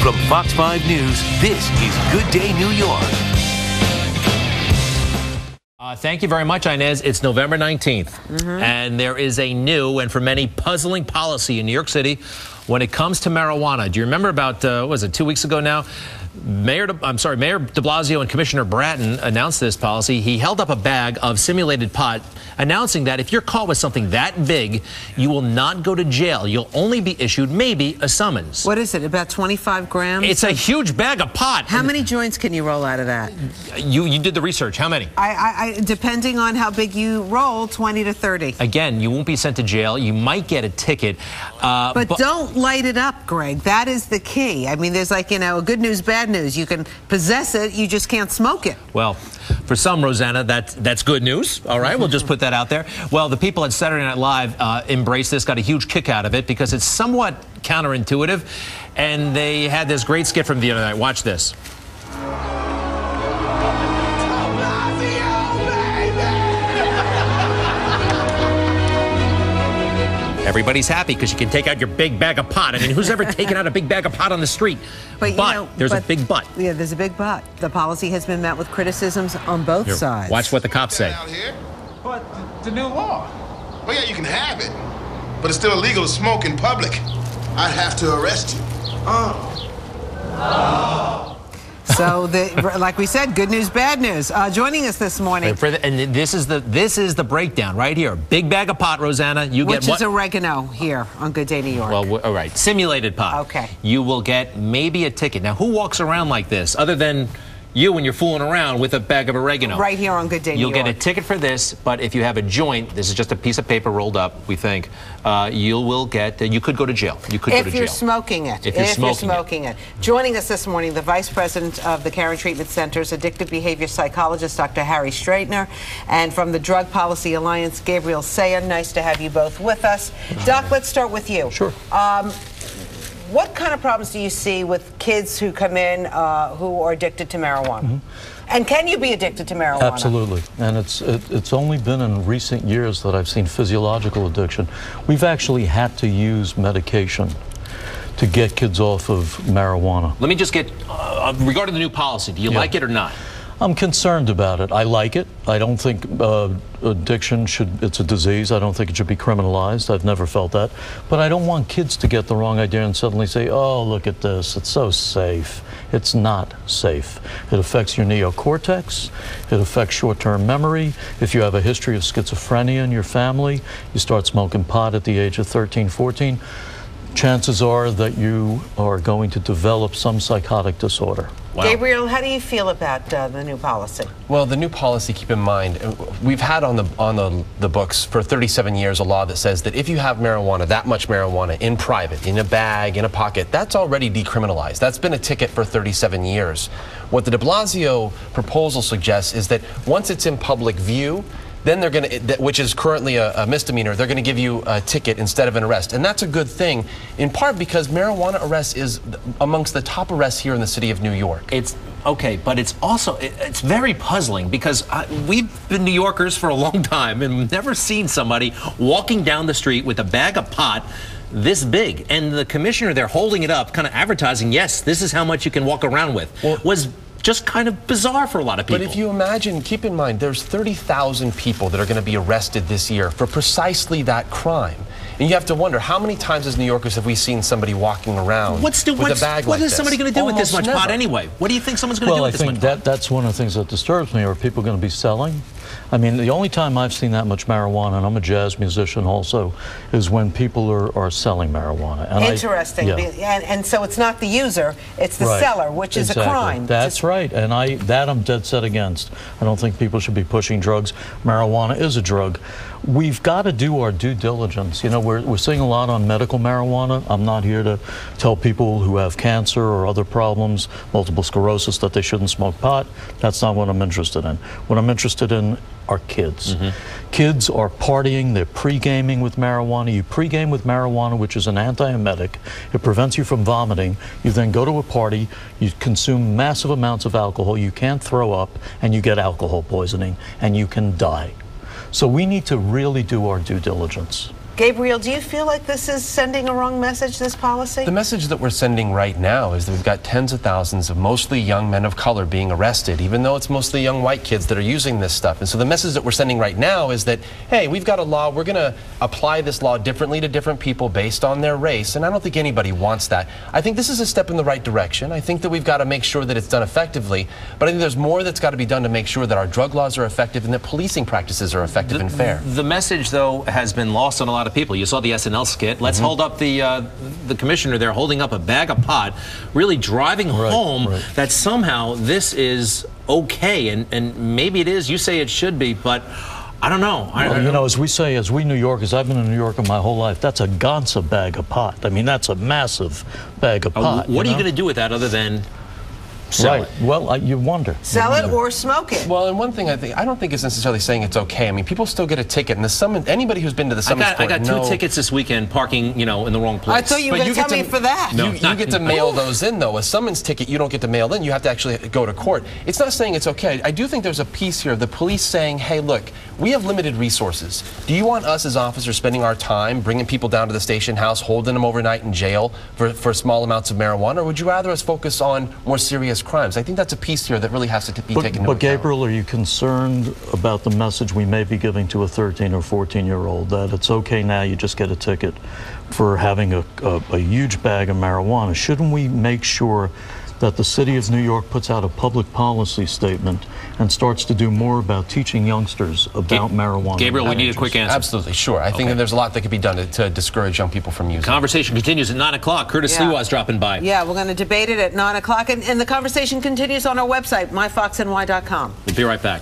From Fox 5 News, this is Good Day New York. Thank you very much, Inez. It's November 19th, and there is a new and for many puzzling policy in New York City when it comes to marijuana. Do you remember about, what was it, 2 weeks ago now? Mayor de Blasio and Commissioner Bratton announced this policy. He held up a bag of simulated pot, announcing that if you're caught with something that big, you will not go to jail. You'll only be issued maybe a summons. What is it, about 25 grams? It's a huge bag of pot. How many joints can you roll out of that? You did the research. How many? Depending on how big you roll, 20 to 30. Again, you won't be sent to jail. You might get a ticket. But don't light it up, Greg. That is the key. I mean, there's like, you know, good news, bad news. You can possess it, you just can't smoke it. Well, for some, Rosanna, that's good news. All right, we'll just put that out there. Well, the people at Saturday Night Live embraced this, got a huge kick out of it because it's somewhat counterintuitive, and they had this great skit from the other night. Watch this. Everybody's happy because you can take out your big bag of pot. I mean, who's ever taken out a big bag of pot on the street? But there's a big but. Yeah, there's a big but. The policy has been met with criticisms on both sides. Watch what the cops say. But the new law. Well, yeah, you can have it, but it's still illegal to smoke in public. I'd have to arrest you. So, like we said, good news, bad news. Joining us this morning. And this is the breakdown right here. Big bag of pot, Rosanna. You get which is oregano here on Good Day New York. Well, all right. Simulated pot. Okay. You will get maybe a ticket. Now, who walks around like this other than you when you're fooling around with a bag of oregano? Right here on Good Day New York. You'll get a ticket for this, but if you have a joint, this is just a piece of paper rolled up, we think, you could go to jail. You could go to jail. If you're smoking it. If you're smoking it. Joining us this morning, the Vice President of the Caron Treatment Center's Addictive Behavior Psychologist, Dr. Harry Stratyner, and from the Drug Policy Alliance, Gabriel Sayan. Nice to have you both with us. Doc, let's start with you. Sure. What kind of problems do you see with kids who come in who are addicted to marijuana? And can you be addicted to marijuana? Absolutely. And it's only been in recent years that I've seen physiological addiction. We've actually had to use medication to get kids off of marijuana. Let me just get, regarding the new policy, do you like it or not? I'm concerned about it. I like it. I don't think addiction it's a disease. I don't think it should be criminalized. I've never felt that. But I don't want kids to get the wrong idea and suddenly say, oh, look at this. It's so safe. It's not safe. It affects your neocortex. It affects short-term memory. If you have a history of schizophrenia in your family, you start smoking pot at the age of 13, 14, chances are that you are going to develop some psychotic disorder. Wow. Gabriel, how do you feel about the new policy? Well, the new policy, keep in mind, we've had on the books for 37 years a law that says that if you have marijuana, that much marijuana in private, in a bag, in a pocket, that's already decriminalized. That's been a ticket for 37 years. What the de Blasio proposal suggests is that once it's in public view, then they're going to, which is currently a misdemeanor, they're going to give you a ticket instead of an arrest. And that's a good thing, in part because marijuana arrest is amongst the top arrests here in the city of New York. It's okay, but it's also, it's very puzzling because we've been New Yorkers for a long time and we've never seen somebody walking down the street with a bag of pot this big. And the commissioner there holding it up, kind of advertising, yes, this is how much you can walk around with, was just kind of bizarre for a lot of people. But if you imagine, keep in mind, there's 30,000 people that are going to be arrested this year for precisely that crime. And you have to wonder, how many times as New Yorkers have we seen somebody walking around with a bag like this? What is somebody going to do with this much never. pot anyway? What do you think someone's going to do with this much pot? Well, I think that's one of the things that disturbs me. Are people going to be selling? I mean, the only time I've seen that much marijuana, and I'm a jazz musician also, is when people are selling marijuana. And interesting. And so it's not the user, it's the seller, which is a crime. That's right. And I'm dead set against. I don't think people should be pushing drugs. Marijuana is a drug. We've got to do our due diligence. You know, we're seeing a lot on medical marijuana. I'm not here to tell people who have cancer or other problems, multiple sclerosis, that they shouldn't smoke pot. That's not what I'm interested in. What I'm interested in are kids. Kids are partying, they're pre-gaming with marijuana. You pre-game with marijuana, which is an antiemetic. It prevents you from vomiting. You then go to a party, you consume massive amounts of alcohol, you can't throw up, and you get alcohol poisoning, and you can die. So we need to really do our due diligence. Gabriel, do you feel like this is sending a wrong message, this policy? The message that we're sending right now is that we've got tens of thousands of mostly young men of color being arrested, even though it's mostly young white kids that are using this stuff. And so the message that we're sending right now is that, hey, we've got a law, we're going to apply this law differently to different people based on their race, and I don't think anybody wants that. I think this is a step in the right direction. I think that we've got to make sure that it's done effectively, but I think there's more that's got to be done to make sure that our drug laws are effective and that policing practices are effective and fair. The message, though, has been lost on a lot of people. You saw the SNL skit. Let's hold up the commissioner there holding up a bag of pot, really driving home that somehow this is okay, and maybe it is. You say it should be, but I don't know. Well, you know, as we New Yorkers, I've been in New Yorker my whole life, that's a Gonza bag of pot. I mean, that's a massive bag of pot. What are you going to do with that other than sell it? Well, you wonder. Sell it or smoke it. Well, and one thing I don't think it's necessarily saying it's okay. I mean, people still get a ticket, and the summons. Anybody who's been to the summons court, I got two tickets this weekend parking, in the wrong place. I thought you were going to tell me for that. No, you get to mail those in, though. A summons ticket, you don't get to mail in. You have to actually go to court. It's not saying it's okay. I do think there's a piece here of the police saying, hey, look, we have limited resources. Do you want us as officers spending our time bringing people down to the station house, holding them overnight in jail for small amounts of marijuana, or would you rather us focus on more serious crimes? I think that's a piece here that really has to be taken into account. But Gabriel, are you concerned about the message we may be giving to a 13 or 14-year-old that it's okay now, you just get a ticket for having a huge bag of marijuana? Shouldn't we make sure that the city of New York puts out a public policy statement and starts to do more about teaching youngsters about marijuana? Gabriel, we need a quick answer. Absolutely, sure. I think that there's a lot that could be done to discourage young people from using it. Conversation continues at 9 o'clock. Curtis Lewa's dropping by. Yeah, we're going to debate it at 9 o'clock, and the conversation continues on our website, myfoxny.com. We'll be right back.